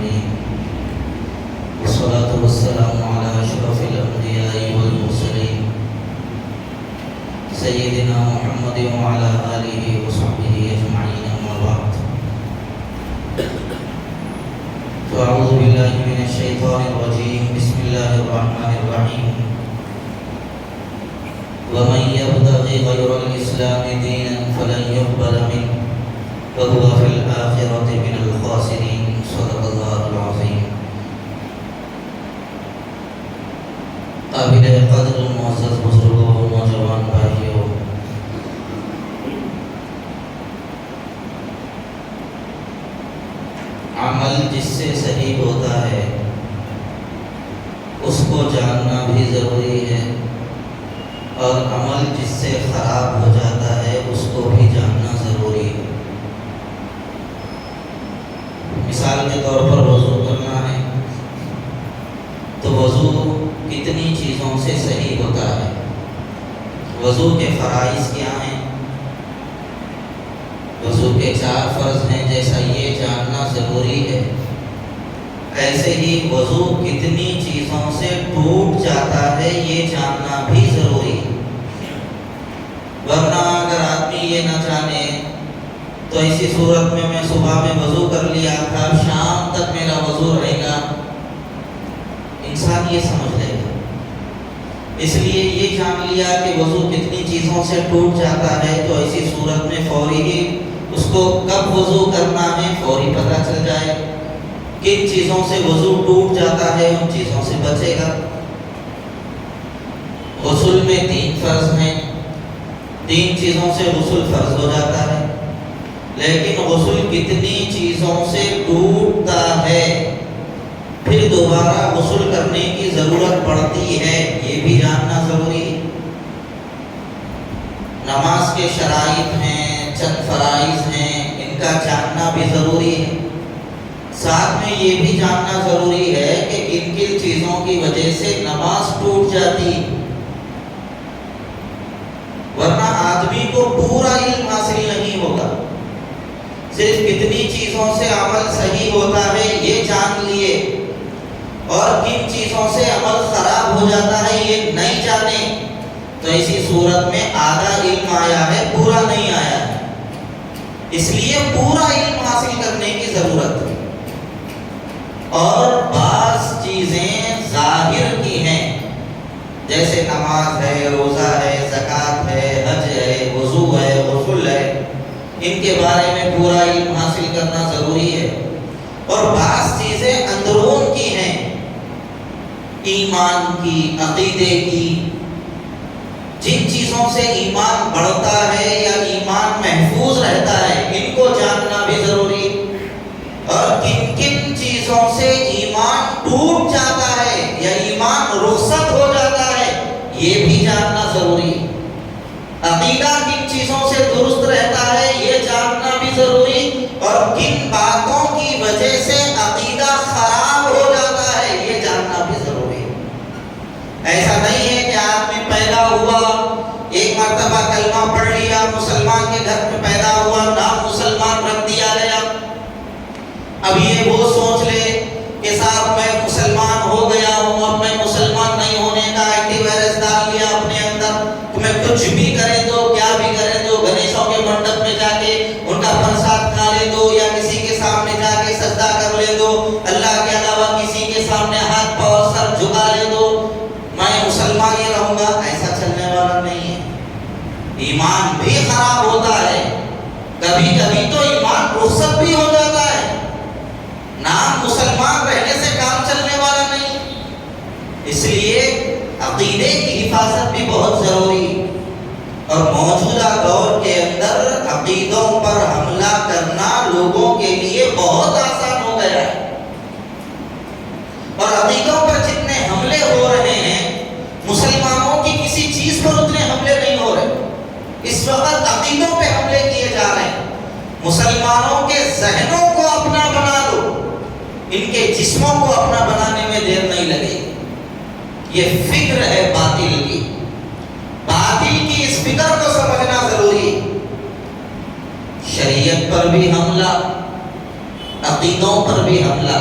العالمين والصلاة والسلام على أشرف الأنبياء والمرسلين سيدنا محمد وعلى آله وصحبه أجمعين أما بعد فأعوذ بالله من الشيطان الرجيم بسم الله الرحمن الرحيم ومن يبتغي غير الإسلام دينا فلن يقبل منه وهو في الآخرة من الخاسرين صدق الله العظيم. قابل قدر معزز بزرگوں نوجوان بھائیوں، عمل جس سے صحیح ہوتا ہے اس کو جاننا بھی ضروری ہے، اور عمل جس سے خراب ہو جاتا ہے اس کو بھی جاننا ضروری ہے۔ مثال کے طور پر وضو کرنا ہے تو وضو کتنی چیزوں سے صحیح ہوتا ہے، وضو کے فرائض کیا ہیں، وضو کے 4 فرض ہیں، جیسا یہ جاننا ضروری ہے، ایسے ہی وضو کتنی چیزوں سے ٹوٹ جاتا ہے یہ جاننا بھی ضروری ہے۔ ورنہ اگر آدمی یہ نہ جانے تو ایسی صورت میں صبح میں وضو کر لیا تھا، شام تک میرا وضو رہے گا، انسان یہ سمجھ لے گا۔ اس لیے یہ جان لیا کہ وضو کتنی چیزوں سے ٹوٹ جاتا ہے تو ایسی صورت میں فوری ہی اس کو کب وضو کرنا ہے فوری پتہ چل جائے، کن چیزوں سے وضو ٹوٹ جاتا ہے ان چیزوں سے بچے گا۔ غسل میں 3 فرض ہیں، 3 چیزوں سے غسل فرض ہو جاتا ہے، لیکن غسل کتنی چیزوں سے ٹوٹتا ہے، پھر دوبارہ غسل کرنے کی ضرورت پڑتی ہے، یہ بھی جاننا ضروری ہے۔ نماز کے شرائط ہیں، چند فرائض ہیں، ان کا جاننا بھی ضروری ہے۔ ساتھ میں یہ بھی جاننا ضروری ہے کہ کن کن چیزوں کی وجہ سے نماز ٹوٹ جاتی، ورنہ آدمی کو پورا علم حاصل نہیں ہوگا۔ صرف کتنی چیزوں سے عمل صحیح ہوتا ہے یہ جان لیے، اور کن چیزوں سے عمل خراب ہو جاتا ہے یہ نہیں جانے تو ایسی صورت میں آدھا علم آیا ہے، پورا نہیں آیا ہے۔ اس لیے پورا علم حاصل کرنے کی ضرورت ہے۔ اور بعض چیزیں ظاہر کی ہیں، جیسے نماز ہے، روزہ ہے، زکوٰۃ ہے، حج ہے، وضو ہے، غسل ہے، ان کے بارے میں پورا علم حاصل کرنا ضروری ہے۔ اور بعض چیزیں اندرون کی ہیں، ایمان کی، عقیدے کی، جن چیزوں سے ایمان بڑھتا ہے یا ایمان محفوظ رہتا ہے ان کو جاننا بھی ضروری، اور کن کن چیزوں سے ایمان ٹوٹ جاتا ہے یا ایمان رخصت ہو جاتا ہے یہ بھی جاننا ضروری۔ عقیدہ کن چیزوں سے درست رہتا ہے یہ جاننا بھی ضروری، اور کن باتوں کی وجہ سے عقیدہ خراب ہو جاتا ہے یہ جاننا بھی ضروری۔ ایسا نہیں ہے کہ آدمی پیدا ہوا، ایک مرتبہ کلمہ پڑھ لیا، مسلمان کے گھر میں پیدا ہوا، نام مسلمان رکھ دیا گیا، اب یہ وہ سوچ لے کہ صاحب میں مسلمان ہو گیا ہوں، اب میں مسلمان نہیں ہونے کا اینٹی وائرس ڈال لیا اپنے اندر، تو میں کچھ بھی کرے دو، کیا بھی کرے دو، گنیشوں کے منڈپ میں جا کے ان کا پرساد کھا لے دو، یا کسی کے سامنے جا کے سجدہ کر لے دو، اللہ کے علاوہ کسی کے سامنے ہاتھ پاؤں سر جھکا لے دو، میں مسلمان ہی رہوں گا، ایسا چلنے والا نہیں ہے۔ ایمان بھی خراب ہوتا ہے، کبھی کبھی تو ایمان رخصت بھی ہو جاتا ہے، نام مسلمان رہنے سے کام چلنے والا نہیں۔ اس لیے عقیدے کی حفاظت بھی بہت ضروری، اور موجودہ دور کے اندر عقیدوں پر حملہ کرنا لوگوں کے لیے بہت آسان ہو گیا ہے، اور عقیدوں پر جتنے حملے ہو رہے ہیں مسلمانوں کی کسی چیز پر اتنے حملے نہیں ہو رہے، اس وقت عقیدوں پہ حملے کیے جا رہے ہیں۔ مسلمانوں کے ذہنوں کو اپنا بنا لو، ان کے جسموں کو اپنا بنانے میں دیر نہیں لگے۔ یہ فکر ہے باطل کی، باطل کی اس فکر کو سمجھنا ضروری ہے۔ شریعت پر بھی حملہ، عقیدوں پر بھی حملہ،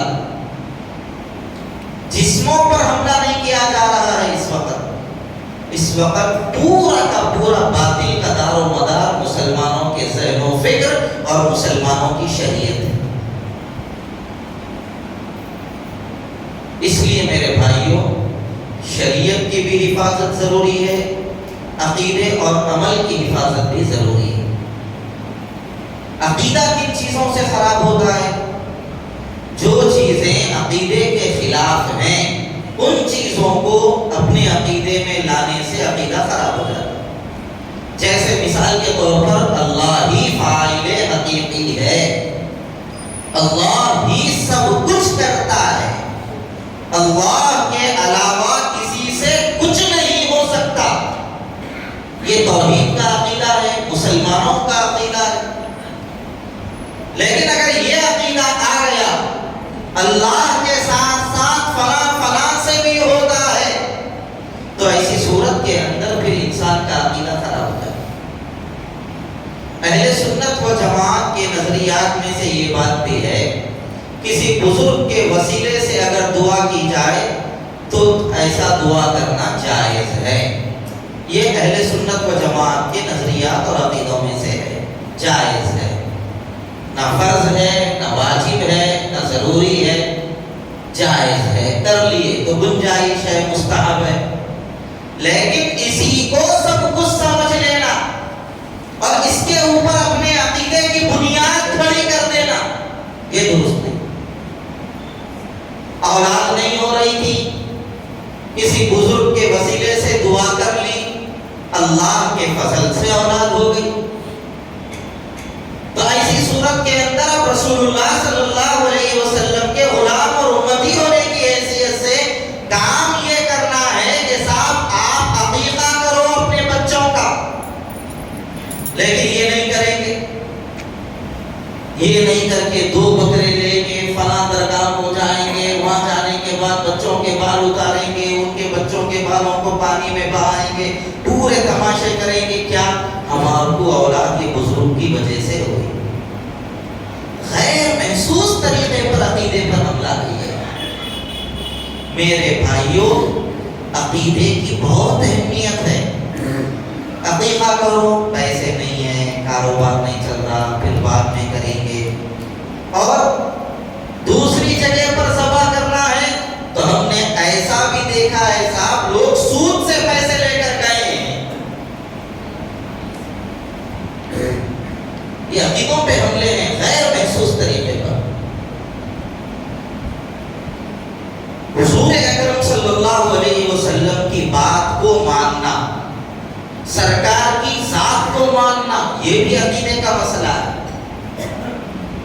جسموں پر حملہ نہیں کیا جا رہا ہے اس وقت پورا کا پورا باطل کا دار و مدار مسلمانوں کے ذہن و فکر اور مسلمانوں کی شریعت ہے۔ اس لیے میرے بھائیوں، شریعت کی بھی حفاظت ضروری ہے، عقیدے اور عمل کی حفاظت بھی ضروری ہے۔ عقیدہ کن چیزوں سے خراب ہوتا ہے؟ جو چیزیں عقیدے کے خلاف ہیں ان چیزوں کو اپنے عقیدے میں لانے سے عقیدہ خراب ہو جاتا ہے۔ جیسے مثال کے طور پر اللہ ہی فاعل حقیقی ہے، اللہ ہی سب کچھ کرتا ہے، اللہ کے علاوہ کسی سے کچھ نہیں ہو سکتا، یہ توحید کا عقیدہ ہے، مسلمانوں کا عقیدہ ہے۔ لیکن اگر یہ عقیدہ آ گیا اللہ کے ساتھ ساتھ فلاں فلاں سے بھی ہوتا ہے، تو ایسی صورت کے اندر پھر انسان کا عقیدہ خراب ہوتا ہے۔ اہل سنت و جماعت کے نظریات میں سے یہ بات بھی ہے، کسی بزرگ کے وسیلے سے اگر دعا کی جائے تو ایسا دعا کرنا جائز ہے۔ یہ اہل سنت و جماعت کے نظریات اور عقیدوں میں سے ہے، جائز ہے، نہ فرض ہے، نہ واجب ہے، نہ ضروری ہے، جائز ہے، کر لیے تو گنجائش ہے، مستحب ہے۔ لیکن اسی کو سب کچھ سمجھ لینا اور اس کے اوپر اپنے عقیدے کی بنیاد کھڑی کر دینا، یہ درست نہیں۔ اولاد نہیں ہو رہی تھی، کسی بزرگ کے وسیلے سے دعا کر لی، اللہ کے فضل سے اولاد ہو گئی، تو ایسی صورت کے اندر اب رسول اللہ صلی اللہ علیہ وسلم کے غلام اور امتی ہونے کی حیثیت سے کام یہ کرنا ہے کہ صاحب آپ عقیقہ کرو اپنے بچوں کا، لیکن یہ نہیں کریں گے، یہ نہیں کر کے 2 بکرے لے کے فلاں درگاہ کو جائیں گے، وہاں جانے کے بعد بچوں کے بال اتاریں گے، ان کے بچوں کے بالوں کو پانی میں بہائیں گے، پورے تماشے کریں گے۔ کیا؟ ہمارے کو اولاد کے بزرگ کی وجہ سے ہوئی، غیر محسوس طریقے پر عقیدے پر حملہ کیا۔ میرے بھائیوں، عقیدے کی بہت اہمیت ہے۔ عقیقہ کرو، پیسے نہیں ہیں، کاروبار نہیں چل رہا، پھر بعد میں کریں گے، اور دوسری جگہ پر ذبح کرنا ہے تو ہم نے ایسا بھی دیکھا ہے صاحب، لوگ سود سے پیسے لے کر گئے ہیں۔ یہ عقیدوں پہ حملے ہیں غیر محسوس طریقے پر۔ حضور اکرم صلی اللہ علیہ وسلم کی بات کو ماننا، سرکار کی ذات کو ماننا، یہ بھی عقیدے کا مسئلہ ہے۔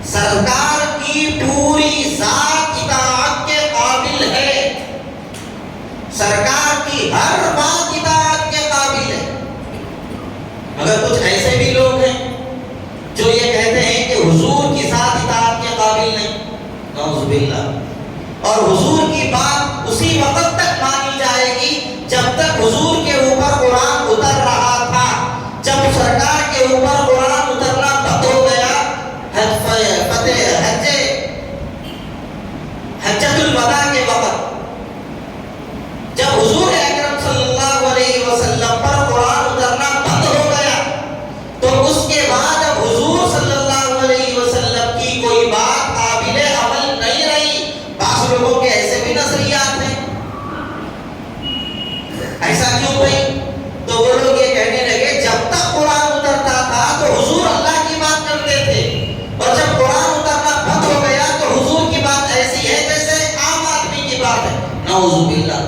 سرکار کی پوری ذات اطاعت کے قابل ہے، سرکار کی ہر بات اطاعت کے قابل ہے، مگر کچھ ایسے بھی لوگ ہیں جو یہ کہتے ہیں کہ حضور کی ذات اطاعت کے قابل نہیں، نعوذ باللہ، اور حضور کی بات اسی وقت تک مانی جائے گی جب تک حضور کے اوپر قرآن اتر رہا تھا۔ جب سرکار کے اوپر قرآن اترنا بند ہو گیا، حجۃ الوداع کے وقت جب حضور اکرم صلی اللہ علیہ وسلم پر قرآن اترنا بند ہو گیا، تو اس کے بعد اب حضور صلی اللہ علیہ وسلم کی کوئی بات قابل عمل نہیں رہی۔ بعض لوگوں کے ایسے بھی نظریات ہیں، ایسا کیوں بھائی؟ تو وہ لوگ یہ کہنے لگے جب تک قرآن اترتا تھا تو حضور اللہ کی بات کرتے تھے، اور جب قرآن اترنا بند ہو گیا تو حضور کی بات ایسی ہے جیسے عام آدمی کی بات ہے، نعوذ باللہ۔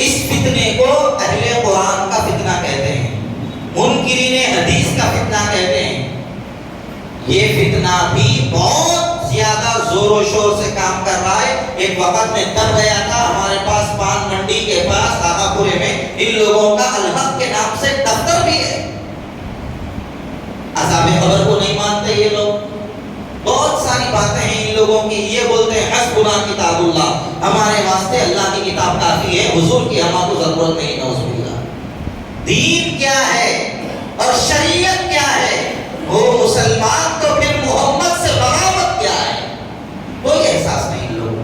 اس فتنے کو اہل قرآن کا فتنہ کہتے ہیں، منکرین حدیث کا فتنہ کہتے ہیں۔ یہ فتنہ بھی بہت زیادہ زور و شور سے کام کر رہا ہے۔ ایک وقت میں تب گیا تھا ہمارے پاس پان منڈی کے پاس آغا پورے میں ان لوگوں کا الحق کے نام سے دفتر بھی ہے۔ عذاب قبر کو نہیں مانتے یہ لوگ، بہت ساری باتیں ہیں ان لوگوں کی۔ یہ بولتے ہیں حسبنا کتاب اللہ، ہمارے واسطے اللہ کی کتاب کافی ہے، حضور کی ہمارے کو ضرورت نہیں، نعوذ باللہ۔ دین کیا ہے اور شریعت کیا ہے، وہ مسلمان تو پھر محمد سے بغاوت کیا ہے، کوئی احساس نہیں لوگوں۔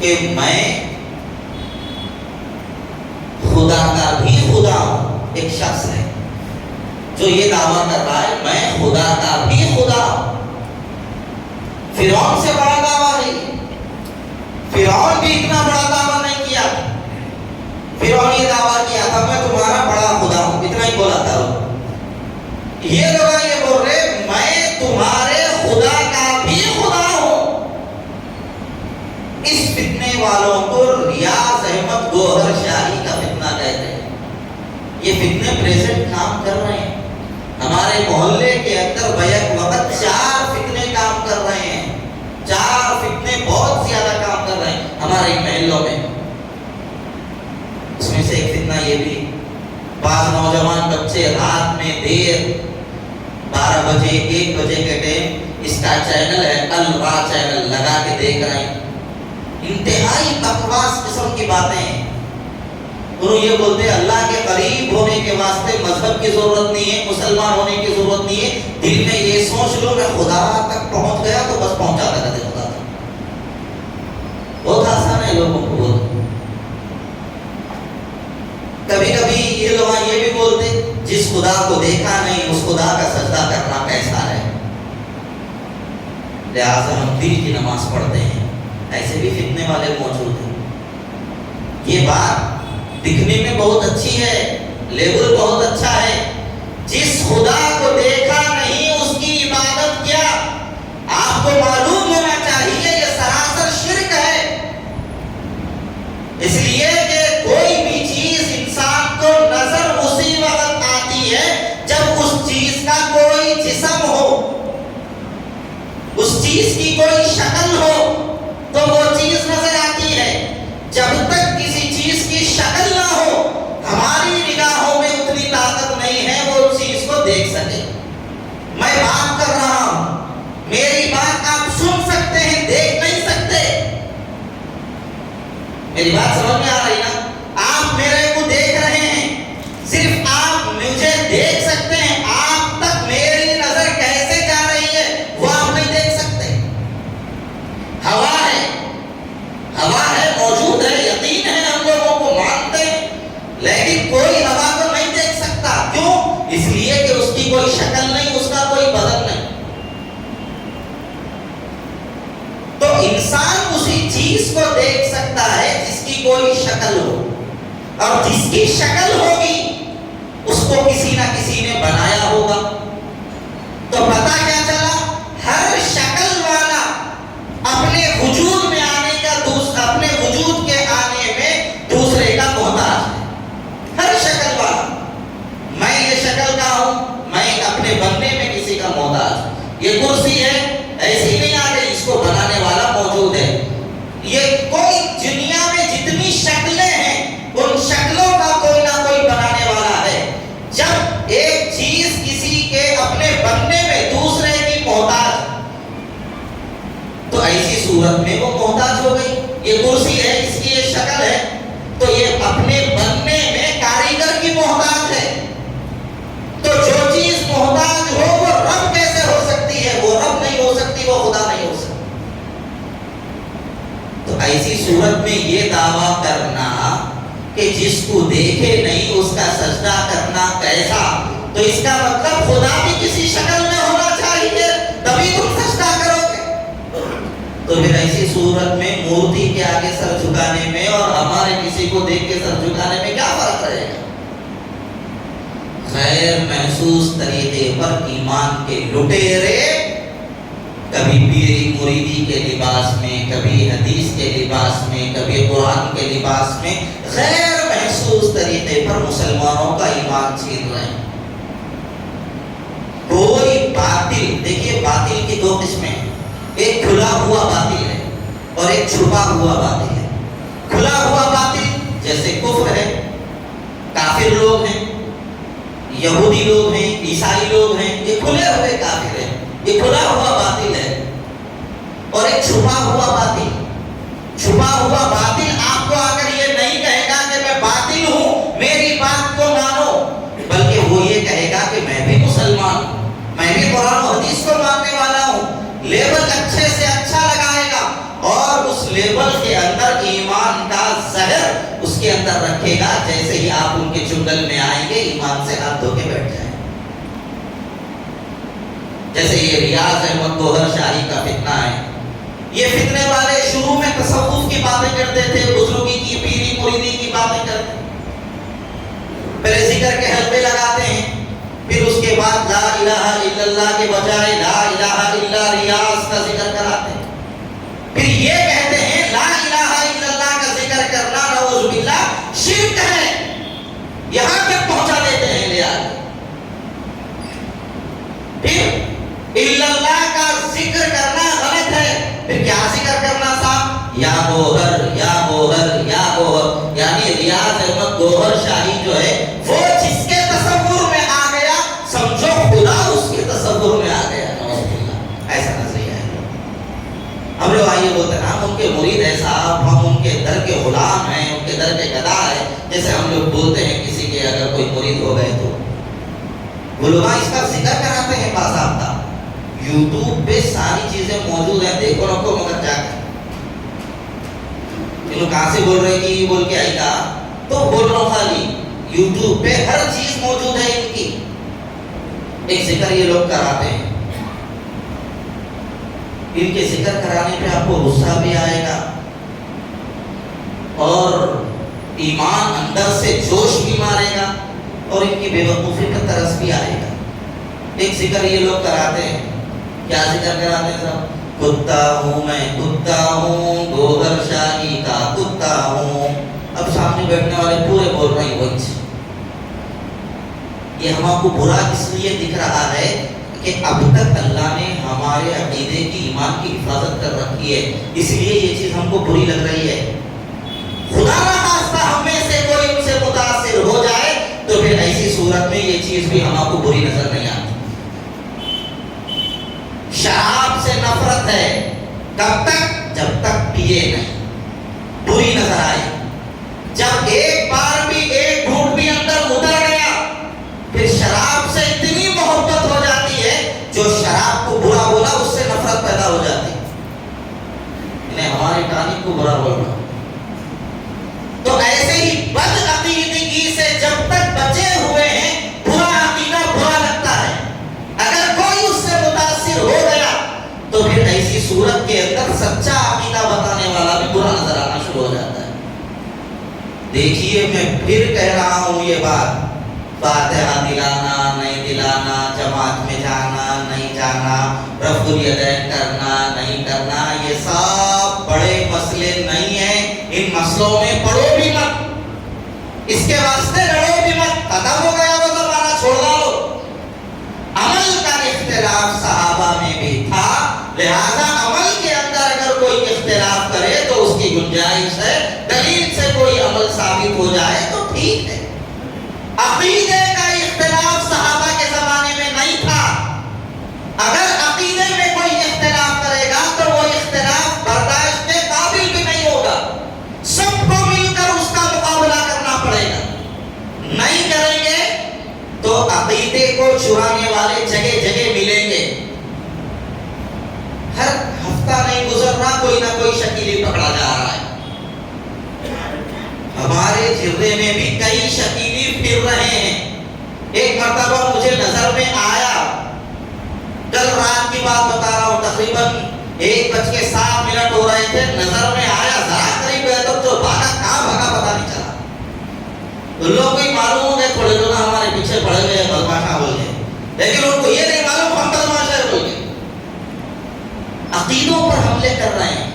کہ میں خدا کا بھی خدا ہوں. ایک شخص ہے جو یہ دعویٰ کر رہا ہے میں خدا کا بھی خدا ہوں. فرعون سے بڑا دعویٰ نہیں. فرعون بھی اتنا بڑا دعویٰ نہیں کیا. فرعون یہ دعویٰ کیا تھا میں تمہارا بڑا خدا ہوں, اتنا ہی بولا تھا. یہ لوگ یہ بول رہے میں تمہارے خدا کا بھی خدا ہوں. اس فتنے والوں کو ریاض احمد گوہر شاہی کا فتنہ کہتے ہیں. یہ فتنے پریزنٹ کام کر رہے ہیں ہمارے محلے کے اندر. بیک وقت 4 فتنے کام کر رہے ہیں. 4 فتنے بہت زیادہ کام کر رہے ہیں ہمارے محلوں میں. اس میں سے ایک فتنہ یہ بھی, بعض نوجوان بچے رات میں دیر 12 بجے 1 بجے کے ٹائم اس کا چینل ہے الوا چینل لگا کے دیکھ رہے ہیں. انتہائی بکواس قسم کی باتیں ہیں. انہوں یہ بولتے ہیں اللہ کے قریب ہونے کے واسطے مذہب کی ضرورت نہیں ہے, مسلمان ہونے کی ضرورت نہیں ہے. دل میں یہ سوچ لو میں خدا تک پہنچ گیا تو بس پہنچا تھا کہتے خدا تک. بہت آسان ہے لوگوں کو بولنا. کبھی کبھی یہ لوگ یہ بھی بولتے جس خدا کو دیکھا نہیں اس خدا کا سجدہ کرنا کیسا ہے, لہٰذا ہم دل کی نماز پڑھتے ہیں. ایسے بھی فتنے والے موجود ہیں. یہ بات دکھنے میں بہت اچھی ہے, لیبل بہت اچھا ہے. جس خدا کو دیکھا نہیں اس کی عبادت کیا, آپ کو معلوم ہونا چاہیے یہ سراسر شرک ہے. اس لیے کہ کوئی بھی چیز انسان کو نظر اسی وقت آتی ہے جب اس چیز کا کوئی جسم ہو, اس چیز کی کوئی شکل ہو تو وہ چیز نظر آتی ہے. جب تک کسی چیز کی شکل نہ ہو ہماری نگاہوں میں اتنی طاقت نہیں ہے وہ چیز کو دیکھ سکے. میں بات کر رہا ہوں, میری بات آپ سن سکتے ہیں, دیکھ نہیں سکتے. میری بات سمجھ میں آ رہی نا؟ آپ میرے کو دیکھ رہے ہیں, صرف آپ مجھے دیکھ سکتے ہیں. آپ تک میری نظر کیسے جا رہی ہے وہ آپ نہیں دیکھ سکتے. ہوا ہے, ہوا ہے, موجود ہے, یقین ہے, ہم لوگوں کو مانتے ہیں, لیکن کوئی ہوا کو نہیں دیکھ سکتا. کیوں؟ اس لیے کہ اس کی کوئی شکل نہیں, اس کا کوئی بدن نہیں. تو انسان اسی چیز کو دیکھ سکتا ہے جس کی کوئی شکل ہو, اور جس کی شکل ہوگی اس کو کسی نہ کسی نے بنایا ہوگا. تو پتہ کیا چلا, ہر شکل والا اپنے وجود میں آنے کا اپنے وجود کے آنے میں دوسرے کا محتاج ہے. ہر شکل والا, میں یہ شکل کا ہوں, میں اپنے بننے میں کسی کا محتاج. یہ کرسی ہے ایسی نہیں آ گئی, اس کو بنانے والا موجود ہے. یہ کوئی دنیا میں جتنی شکلیں ہیں ان شکلوں کا کوئی نہ کوئی بنانے والا ہے. جب ایک چیز کسی کے اپنے بننے میں دوسرے کی محتاج تو ایسی صورت میں وہ محتاج ہو گئی. یہ کرسی ہے, اس کی یہ شکل ہے, تو یہ اپنے بننے میں کاریگر کی محتاج ہے. تو جو چیز محتاج ہو وہ رب کیسے ہو سکتی ہے؟ وہ رب نہیں ہو سکتی, وہ خدا نہیں ہو سکتی. تو ایسی صورت میں یہ دعویٰ کرنا کہ جس کو دیکھے نہیں اس کا سجدہ کرنا کیسا, تو اس کا مطلب خدا بھی کسی شکل میں ہونا چاہیے تبھی تم سجدہ کرو گے. تو پھر ایسی صورت میں مورتی کے آگے سر جھکانے میں اور ہمارے کسی کو دیکھ کے سر جھکانے میں کیا فرق رہے گا؟ غیر محسوس طریقے پر ایمان کے لٹیرے کبھی پیری مریدی کے لباس میں, کبھی حدیث کے لباس میں, کبھی قرآن کے لباس میں غیر محسوس طریقے پر مسلمانوں کا ایمان چھین رہے ہیں. کوئی باطل, دیکھیے باطل کی 2 قسمیں ہیں, ایک کھلا ہوا باطل ہے اور ایک چھپا ہوا باطل ہے. کھلا ہوا باطل جیسے کفر ہے, کافر لوگ ہیں, یہودی لوگ ہیں, عیسائی لوگ ہیں, یہ کھلے ہوئے کافر ہیں, یہ کھلا ہوا باطل ہے. اور ایک چھپا ہوا باطل, چھپا ہوا باطل آپ کو آ کر یہ نہیں کہے گا کہ میں باطل ہوں میری بات کو مانو, بلکہ وہ یہ کہے گا کہ میں بھی مسلمان ہوں, میں بھی قرآن و حدیث کو ماننے والا ہوں. لیبل اس کے اندر رکھے گا، جیسے ہی آپ ان کے چنگل میں آئیں گے ایمان سے ہاتھ دھو کے بیٹھ جائیں۔ جیسے یہ ریاض احمد گوہر شاہی کا فتنہ ہے، یہ فتنے والے شروع میں تصوف کی باتیں کرتے تھے، بزرگی کی، پیری مریدی کی باتیں کرتے، پہلے ذکر کے حلقے لگاتے ہیں، پھر اس کے بعد لا الہ الا اللہ کے بجائے لا الہ الا ریاض کا ذکر کراتے ہیں، پھر یہ کہتے ہیں لا الہ الا اللہ کا ذکر کرنا نعوذ باللہ شرک ہے، یہاں تک پہنچا دیتے ہیں لے آگے۔ پھر الا اللہ کا ذکر کرنا غلط ہے، پھر کیا ذکر کرنا صاحب؟ یا گوہر یا گوہر یا گوہر، یعنی ریاض احمد گوہر شاہی جو ہے وہ جس کے تصور میں آ گیا سمجھو خدا اس کے تصور میں آ گیا، ایسا نظریہ ہے۔ ہم لوگ آئیے بولتے ہیں ہم ان کے مرید ہیں صاحب، ہم ان کے در کے غلام ہیں، ان کے در کے گدا ہیں، جیسے ہم لوگ بولتے ہیں کسی کے اگر کوئی مرید ہو گئے تو علماء اس کا ذکر کراتے ہیں باضابطہ، یوٹیوب پہ ساری چیزیں موجود ہیں، دیکھو رکھو مگر جا کے انہوں کہاں سے بول رہے کہ بول کے آئی گا تو بول رہا ہوں، خالی یوٹیوب پہ ہر چیز موجود ہے ان کی۔ ایک ذکر یہ لوگ کراتے ہیں، ان کے ذکر کرانے پہ آپ کو غصہ بھی آئے گا اور ایمان اندر سے جوش بھی مارے گا اور ان کی بے وقوفی کا ترس بھی آئے گا۔ ایک ذکر یہ لوگ کراتے ہیں، کیا ذکر کراتے ہیں صاحب؟ کتا ہوں میں، کتا ہوں، گوہر شاہی کا کتا ہوں۔ اب سامنے بیٹھنے والے پورے بول رہے ہیں وہی۔ یہ ہم آپ کو برا اس لیے دکھ رہا ہے کہ اب تک اللہ نے ہمارے عقیدے کی، ایمان کی حفاظت کر رکھی ہے، اس لیے یہ چیز ہم کو بری لگ رہی ہے۔ خدا نہ خواستہ ہم میں سے کوئی ان سے متاثر ہو جائے تو پھر ایسی صورت میں یہ چیز بھی ہم آپ کو بری نظر نہیں آتی۔ شراب سے نفرت ہے، کب تک؟ جب تک پیے نہیں، بری نظر آئی۔ جب ایک بار بھی ایک گھونٹ بھی اندر اتر گیا پھر شراب سے اتنی محبت ہو جاتی ہے، جو شراب کو برا بولا اس سے نفرت پیدا ہو جاتی ہے، انہیں ہماری ٹانک کو برا بولنا۔ تو ایسے ہی بد عقیدگی سے جب تک بچے ہوئے ہیں برا عقیدہ برا لگتا ہے، اگر کوئی اس سے متاثر ہو گیا تو پھر ایسی صورت کے اندر سچا عقیدہ بتانے والا بھی برا نظر آنا شروع ہو جاتا ہے۔ دیکھیے میں پھر کہہ رہا ہوں یہ بات، فاتحہ دلانا نہیں دلانا، جماعت میں جانا نہیں جانا، رفع الیدین کرنا نہیں کرنا، یہ سب بڑے مسئلے نہیں ہیں، ان مسئلوں میں پڑھو بھی مت، اس کے واسطے لڑو بھی مت، ختم ہو گیا وہ زمانہ، چھوڑ دو۔ عمل کا اختلاف صحابہ میں بھی تھا، لہذا عمل کے اندر اگر کوئی اختلاف کرے تو اس کی گنجائش ہے، دلیل سے کوئی عمل ثابت ہو جائے تو ٹھیک ہے۔ عقیدے کا اختلاف صحابہ کے زمانے میں نہیں تھا، اگر عقیدے میں کوئی اختلاف کرے گا تو وہ اختلاف برداشت کے قابل بھی نہیں ہوگا، سب کو مل کر اس کا مقابلہ کرنا پڑے گا، نہیں کریں گے تو عقیدے کو چرانے والے جگہ جگہ ملیں گے۔ ہر ہفتہ نہیں گزر رہا کوئی نہ کوئی شکیلی پکڑا جا رہا ہے، ہمارے جرے میں بھی کئی شکیلی پھر رہے ہیں۔ ایک مرتبہ مجھے نظر میں آیا، کل رات کی بات بتا رہا ہوں، تقریباً 1:07 ہو رہے تھے، نظر میں آیا، ذرا قریب گئے تو جو بھاگا کہاں بھاگا پتا نہیں چلا، ان لوگوں کو ہی معلوم ہو گئے تھوڑے لوگ ہمارے پیچھے پڑے ہوئے بدماشاں بول گئے، لیکن ان کو یہ نہیں معلوم ہم بدماش ہے بول گئے۔ عقیدوں پر حملے کر رہے ہیں،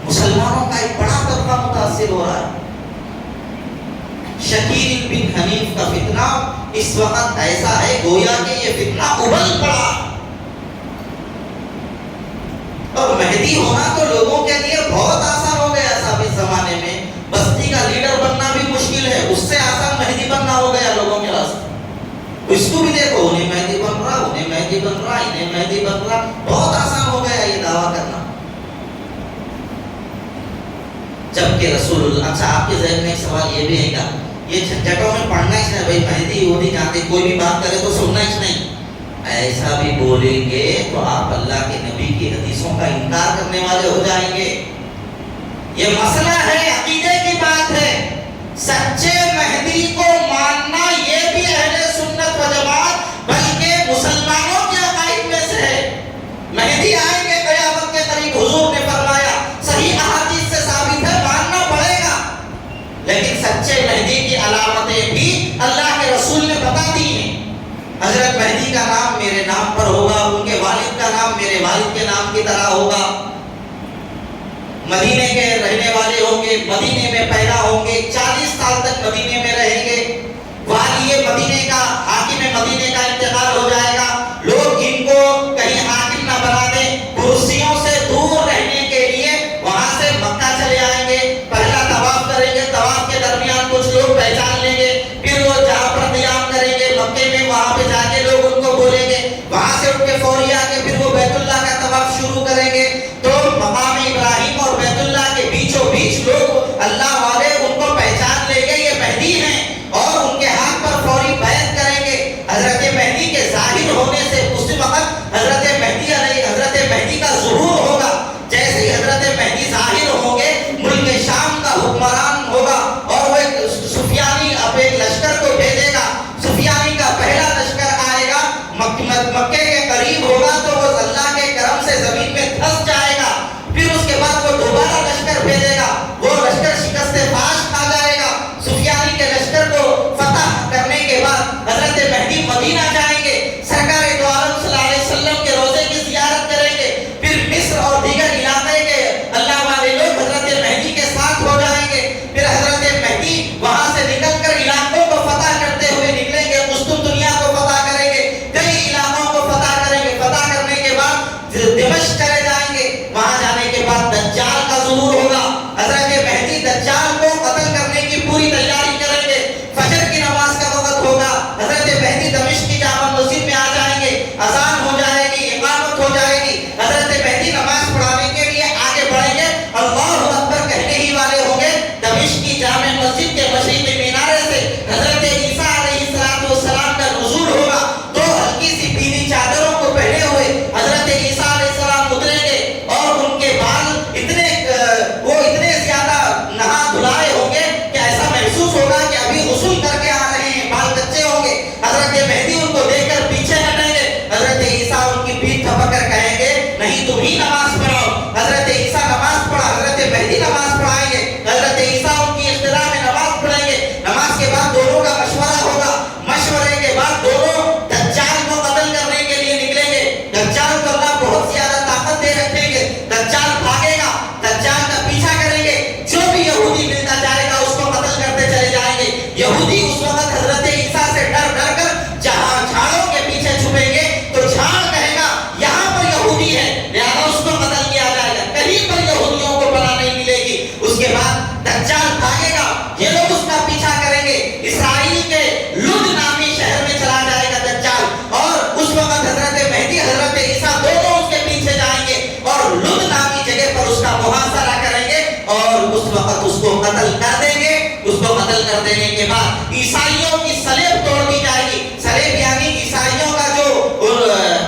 مسلمانوں کا ایک بڑا طبقہ متاثر ہو رہا ہے۔ شکیل بن حنیف کا فتنہ اس وقت ایسا ہے گویا کہ یہ فتنہ ابل پڑا، اور مہدی ہونا تو لوگوں کے لیے بہت آسان ہو گیا صاحب اس زمانے میں، بستی کا لیڈر بننا بھی مشکل ہے، اس سے آسان مہدی بننا ہو گیا لوگوں کے واسطے۔ اس کو بھی دیکھو، انہیں مہدی بن رہا، انہیں مہدی بن رہا، انہیں مہدی بن رہا، بہت آسان ہو گیا یہ دعویٰ کرنا۔ جبکہ رسول اللہ، اچھا آپ کے ذہن میں ایک سوال یہ بھی ہے گا، یہ جھنجھٹوں میں پڑھنا ہی نہیں، بھائی مہدی یہودی جانتے، کوئی بھی بات کرے تو سننا ہی نہیں، ایسا بھی بولیں گے تو آپ اللہ کے نبی کی حدیثوں کا انکار کرنے والے ہو جائیں گے۔ یہ مسئلہ ہے، عقیدے کی بات ہے. سچے مہدی کو ماننا یہ بھی اہل سنت و جماعت بلکہ مسلمانوں کے عقائد میں سے ہے. مہدی آئیں گے قیامت کے قریب، حضور نے فرمایا، صحیح احادیث سے ثابت ہے، ماننا پڑے گا. لیکن سچے مہدی کی علامتیں بھی اللہ کے رسول نے بتا دی ہیں. حضرت مہدی کا نام میرے نام پر ہوگا، ان کے والد کا نام میرے والد کے نام کی طرح ہوگا، مدینے کے رہنے والے ہوں گے، مدینے میں پیدا ہوں گے، 40 سال تک مدینے میں رہیں گے. والی مدینے کا، حاکم مدینے کا انتقال ہو جائے گا. لوگ ان کو کہیں حاکم نہ بنا دیں، کرسیوں سے دور رہنے کے لیے وہاں سے مکہ چلے آئیں گے. پہلا طواف کریں گے، طواف کے درمیان کچھ لوگ پہچان لیں گے، پھر وہ جہاں پر قیام کریں گے مکے میں، وہاں پہ جا کے لوگ ان کو بولیں گے. وہاں سے اٹھ کے فوری آ کے پھر وہ بیت اللہ کا طواف شروع کریں گے. تو مقام ابراہیم اور بیت اللہ کے بیچوں بیچ لوگ اللہ والے ان کو پہچان لیں گے، یہ مہدی ہیں، اور ان کے ہاتھ پر فوری بیعت کریں گے. حضرت مہدی کے ظاہر ہونے سے اس وقت حضرت مہدی کا ظہور ہوگا. جیسے ہی حضرت مہدی ظاہر ہوں گے، ملک شام کا حکمران ہوگا اور وہ ایک سفیانی اپنے لشکر کو بھیجے گا. سفیانی کا پہلا لشکر آئے گا، مکے کے قریب ہوگا تو وہ اللہ کے کرم سے زمین میں دھس جائے گا. پھر اس کے بعد وہ دوبارہ لشکر بھیجے گا، وہ لشکر شکست فاش کھا جائے گا. سفیانی کے لشکر کو فتح کرنے کے بعد حضرت مہدی مدینہ جائیں گے، سرکار دو عالم صلی اللہ علیہ وسلم کے روضے کی زیارت کریں گے. پھر مصر اور دیگر علاقے کے اللہ والے لوگ حضرت مہدی کے ساتھ ہو جائیں گے. پھر حضرت مہدی وہاں سے نکل کر علاقوں کو فتح کرتے ہوئے نکلیں گے، قسطنطنیہ دنیا کو فتح کریں گے، کئی علاقوں کو فتح کریں گے. فتح کرنے کے بعد دمشق چلے جائیں گے. وہاں جانے کے بعد دجال کا ظہور ہوگا. حضرت مہدی دجال کو قتل کرنے کی پوری تیاری کریں گے. فجر کی نماز کا وقت ہوگا، حضرت مہدی دمشق کی جامع مسجد میں آ جائیں گے، اذان ہو جائے گی، اقامت ہو جائے گی. حضرت مہدی نماز پڑھانے کے لیے آگے بڑھیں گے، اللہ اکبر کہنے ہی والے ہوں گے. دمشق کی جامع مسجد کے مشرقی مینارے سے حضرت عیسیٰ علیہ السلام کا نزول ہوگا. دو ہلکی سی پیلی چادروں کو پہنے ہوئے حضرت عیسیٰ علیہ السلام اتریں گے، اور ان کے بال اتنے زیادہ نہا دھلائے ہوں گے کہ ایسا محسوس ہوگا کہ ابھی غسل کر کے آ رہے ہیں، بال کچے ہوں گے. حضرت مہدی ان کو دیکھ کر پیچھے ہٹیں گے. حضرت عیسیٰ ان کی پیٹھ تھپک کر کہیں گے، نہیں تم ہی نماز پڑھاؤ. حضرت عیسیٰ نماز پڑھا، حضرت مہدی نماز پڑھائیں گے. حضرت عیسیٰ ان کی اقتداء میں نماز پڑھیں گے. نماز کے بعد دونوں کا مشورہ ہوگا. مشورے کے بعد دونوں دجال کو قتل کرنے کے لیے نکلیں گے. دجال کو اللہ بہت زیادہ طاقت دے رکھیں گے. دجال بھاگے گا، دجال کا پیچھا کریں گے. جو بھی یہودی ملتا جائے گا اس کو قتل کرتے چلے جائیں گے. یہودی اس وقت حضرت عیسیٰ سے ڈر کر جہاں جھاڑوں کے پیچھے چھپیں گے تو جھاڑ کہے گا یہاں پر یہودی ہے، لہذا اس کو قتل کیا جائے گا. کہیں پر یہودیوں کو پناہ نہیں ملے گی. اس کے بعد دجال بھاگے گا، یہ لوگ اس کا پیچھا کریں گے. اسرائیل کے لد نامی شہر میں چلا جائے گا دجال، اور اس وقت حضرت مہدی حضرت عیسیٰ دونوں اس کے پیچھے جائیں گے اور لد نامی جگہ پر اس کا محاصرہ کریں گے، اور اس وقت اس کو قتل کر دیں گے. اس کو قتل کر دینے کے بعد عیسائیوں کی صلیب توڑ دی جائے گی. صلیب یعنی عیسائیوں کا جو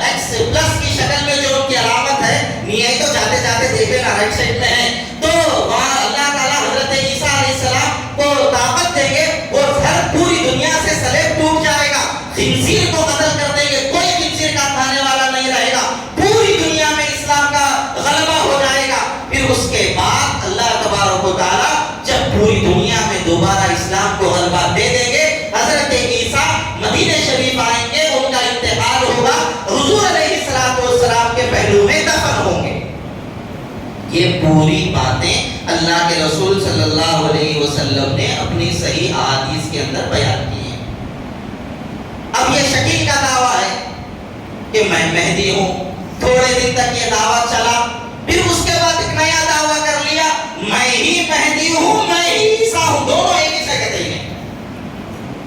ایکس پلس کی شکل میں جو ان کی علامت ہے، نہیں تو جاتے جاتے دیکھ لینا رائٹ سائڈ میں ہے. تو وہاں اللہ تعالیٰ حضرت عیسیٰ علیہ السلام کو طاقت دیں گے اور ہر پوری دنیا سے صلیب ٹوٹ جائے گا. خنزیر کو قتل کر دیں گے، کوئی خنزیر کا کھانے والا نہیں رہے گا. پوری دنیا میں اسلام کا غلبہ ہو جائے گا. پھر اس کے بعد اللہ تبارک و تعالیٰ جب پوری دنیا میں دوبارہ اسلام کو غلبہ دے دیں گے، حضرت عیسیٰ مدینہ شریف آئیں گے، ان کا انتقال ہوگا، حضور علیہ السلام کے پہلو میں دفن ہوں گے. یہ پوری باتیں اللہ کے رسول صلی اللہ علیہ وسلم نے اپنی صحیح احادیث کے اندر بیان کی ہیں. اب یہ شکیل کا دعویٰ ہے کہ میں مہدی ہوں. تھوڑے دن تک یہ دعویٰ چلا، پھر اس کے بعد ایک نیا دعویٰ کر لیا، میں ہی مہدی ہوں، میں ہی عیسیٰ ہوں. دونوں ایک ہی جگہ ہیں.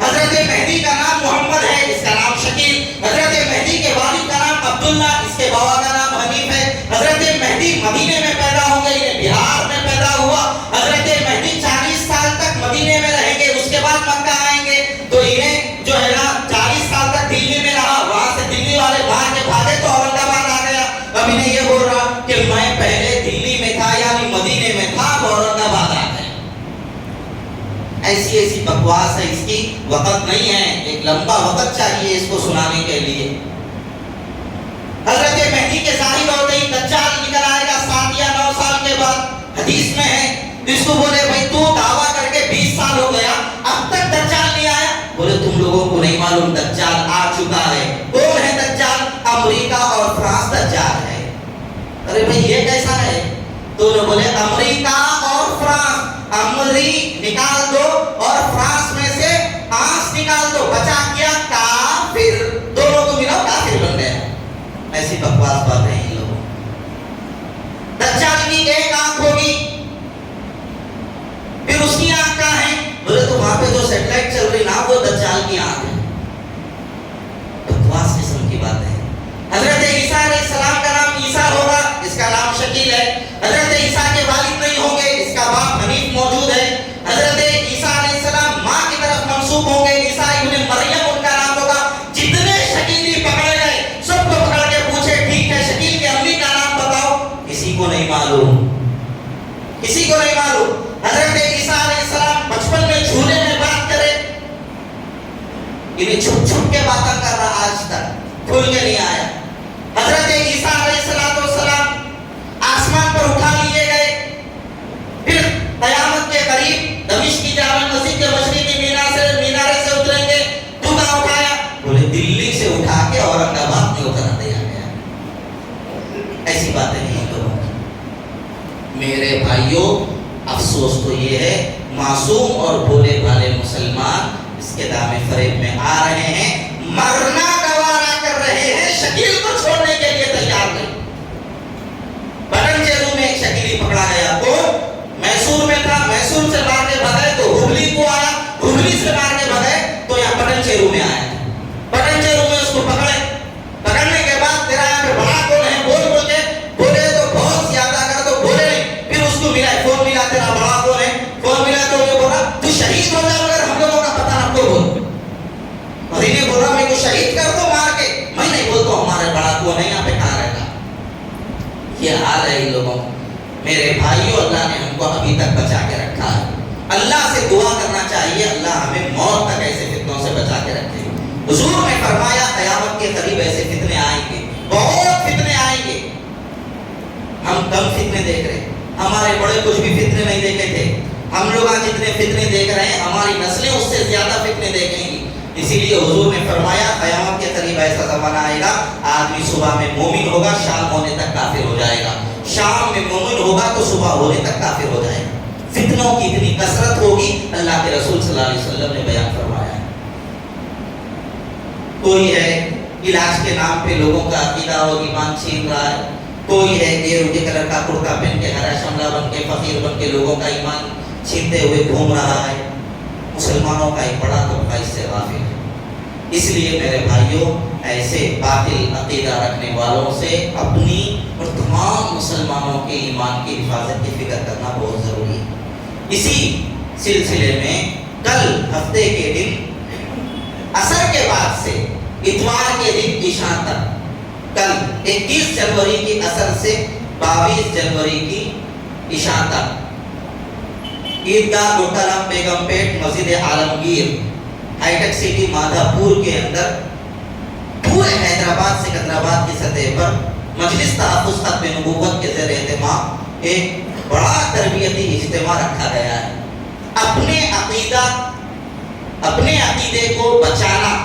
حضرت مہدی کا نام محمد ہے، اس کا نام شکیل. حضرت مہدی کے والد کا نام عبداللہ، اس کے بابا کا نام حنیف ہے. حضرت مہدی مدینے میں پیدا ہوں گے، انہیں بہار میں پیدا ہوا. حضرت مہدی 40 سال تک مدینے میں رہیں گے، اس کے بعد مکہ آئیں گے. تو انہیں جو ہے نا 40 سال تک دلی میں رہا، وہاں سے دلی والے باہر کے بھاگے تو اورنگ آباد آ گیا. اب انہیں یہ بول رہا کہ میں پہلے دلی میں تھا، یعنی مدینے میں تھا، اور ایسی ایسی بکواس ہے اس کی، وقت نہیں ہے، ایک لمبا وقت چاہیے اس کو سنانے کے لیے۔ حضرت مہدی کے ظاہر ہوتے ہی دجال نکل آئے گا 7 یا 9 سال کے بعد، حدیث میں ہے۔ اس کو بولے بھائی تو دعویٰ کر کے 20 سال ہو گیا، اب تک دجال نہیں آیا؟ بولے تم لوگوں کو نہیں معلوم، دجال آ چکا ہے۔ کون ہے دجال؟ امریکہ اور فرانس دجال ہے۔ ارے بھائی یہ کیسا ہے؟ تو انہوں نے بولے امریکہ اور فرانس، امری نکال دو اور فرانس میں سے آنس نکال دو، بچا کیا کافر، دونوں کو ملاؤ کافر بن گیا۔ ایسی بکواس بات ہے یہ لوگوں۔ دجال کی ایک آنکھ ہوگی، پھر اس کی آنکھ کہاں ہے؟ بولے تو وہاں پہ جو سیٹلائٹ چل رہی نا وہ دجال کی آنکھ ہے۔ بکواس قسم کی بات ہے۔ حضرت عیسیٰ علیہ السلام کا نام عیسیٰ ہوگا، اس کا نام شکیل ہے۔ حضرت عیسیٰ کے والد نہیں ہوں گے، اس کا باپ حنیف موجود ہے۔ حضرت عیسیٰ علیہ السلام ماں کی طرف منسوب ہوں گے، عیسیٰ ابن مریم ان کا نام ہوگا۔ جتنے شکیلی پکڑے گئے سب کو پکڑ کے پوچھے ٹھیک ہے شکیل کی امی کا نام بتاؤ، کسی کو نہیں معلوم، کسی کو نہیں معلوم۔ حضرت عیسیٰ علیہ السلام بچپن میں جھولے میں بات کرے، انہیں چھپ چھپ کے باتیں کر رہا، آج تک کھل کے نہیں آیا۔ حضرت عیسیٰ علیہ السلام آسمان پر اٹھا لیے گئے، پھر قیامت کے قریب دمشق کی جامع مسجد کے مشرقی مینارے سے اتریں گے۔ تو کہاں اٹھایا؟ بولے دلی سے اٹھا کے اورنگ آباد میں اترا دیا گیا۔ ایسی باتیں نہیں لوگوں کی۔ میرے بھائیوں افسوس تو یہ ہے معصوم اور بھولے بھالے مسلمان اس کے دامے فریب میں آ رہے ہیں، مرنا گوارا کر رہے ہیں، شکیل کو چھوڑنے کے لیے تیار نہیں۔ بٹن چیرو میں ایک شکیلی پکڑا گیا تو میسور میں تھا، میسور سے مار کے بھگے تو ہبلی کو آیا، ہبلی سے مار کے بھگے تو یہاں بٹن چیرو میں آیا۔ بٹن چیرو میں اس کو پکڑے، پکڑنے کے بعد تیرا یہاں پہ بڑا کون ہے بول بول کے بولے تو بہت زیادہ کر تو بولے نہیں، پھر اس کو ملا فون ملا تیرا بڑا کون ہے، فون ملا تو یہ بولا تو شہید ہو جا مگر ہم لوگوں کا پتہ نہ کو بول، اور انہیں بولا میں کو شہید کر دو مار کے، میں نہیں بولتا ہمارے بڑا کون ہے یہاں پہ کہاں رہے گا۔ یہ حال ہے ان لوگوں کو۔ میرے بھائیوں اللہ نے ہم کو ابھی تک بچا کے رکھا ہے، اللہ سے دعا کرنا چاہیے اللہ ہمیں موت تک ایسے فتنوں سے بچا کے رکھے۔ حضور نے فرمایا قیامت کے قریب ایسے فتنے آئیں گے، بہت فتنے آئیں گے۔ ہم کم فتنے دیکھ رہے ہیں، ہمارے بڑے کچھ بھی فتنے نہیں دیکھے تھے، ہم لوگ آج جتنے فتنے دیکھ رہے ہیں ہماری نسلیں اس سے زیادہ فتنے دیکھیں گی۔ اسی لیے حضور نے فرمایا قیامت کے قریب ایسا زمانہ آئے گا، آدمی صبح میں مومن ہوگا شام ہونے تک کافر ہو جائے گا، شام میں مومن ہوگا تو صبح ہونے تک کافر ہو جائے گا۔ فتنوں کی اتنی کثرت ہوگی، اللہ کے رسول صلی اللہ علیہ وسلم نے بیان فرمایا ہے۔ کوئی ہے علاج کے نام پہ لوگوں کا عقیدہ اور ایمان چھین رہا ہے، کوئی ہے گیرو کلر کا کرتا پہن کے ہرا شملہ بن کے فقیر بن کے لوگوں کا ایمان چھینتے ہوئے گھوم رہا ہے۔ مسلمانوں کا ایک بڑا طبقہ اس سے غافل ہے۔ اس لیے میرے بھائیوں ایسے باطل عقیدہ رکھنے والوں سے اپنی اور تمام مسلمانوں کے ایمان کی حفاظت کی فکر کرنا بہت ضروری ہے۔ اسی سلسلے میں کل ہفتے کے دن عصر کے بعد سے اتوار کے دن عشاء تک، کل 21 جنوری کی عصر سے 22 جنوری کی عشاء تک عیدگاہ گوٹالام بیگم پیٹ مسجد عالمگیر ہائی ٹیک سٹی مادھا پور کے اندر پورے حیدرآباد سکندرآباد کی سطح پر مجلس تحفظ ختم نبوت کے زیر اہتمام ایک بڑا تربیتی اجتماع رکھا گیا ہے۔ اپنے عقیدے کو بچانا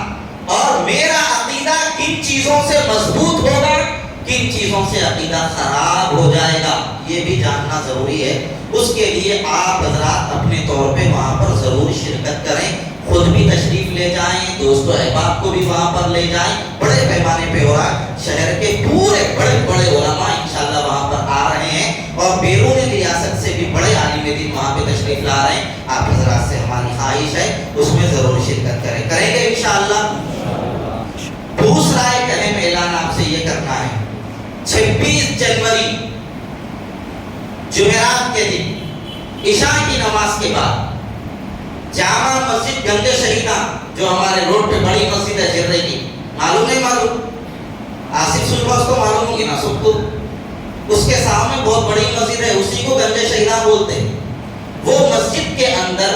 اور میرا عقیدہ کن چیزوں سے مضبوط ہوگا، کن چیزوں سے عقیدہ خراب ہو جائے گا، یہ بھی جاننا ضروری ہے۔ اس کے لیے آپ حضرات اپنے طور پہ وہاں پر ضرور شرکت کریں، خود بھی تشریف لے جائیں، دوست و احباب کو بھی وہاں پر لے جائیں۔ بڑے پیمانے پہ ہو رہا ہے، شہر کے پورے بڑے بڑے علماء انشاءاللہ وہاں پر آ رہے ہیں اور بیرون ریاست سے بھی بڑے عالم دین وہاں پہ تشریف لا رہے ہیں۔ آپ حضرات سے ہماری خواہش ہے اس میں ضرور شرکت کریں گے انشاءاللہ۔ دوسرا ایک اہم اعلان آپ سے یہ کرنا ہے، 26 جنوری جمعرات کے دن عشاء کی نماز کے بعد جامع مسجد گنج شہیدہ جو ہمارے روڈ پہ بڑی مسجد ہے جرے کی، معلوم نہیں معلوم؟ آصف سلما اس کو معلوم ہوگی نا سب کو، اس کے سامنے بہت بڑی مسجد ہے، اسی کو گنج شہیدہ بولتے ہیں۔ وہ مسجد کے اندر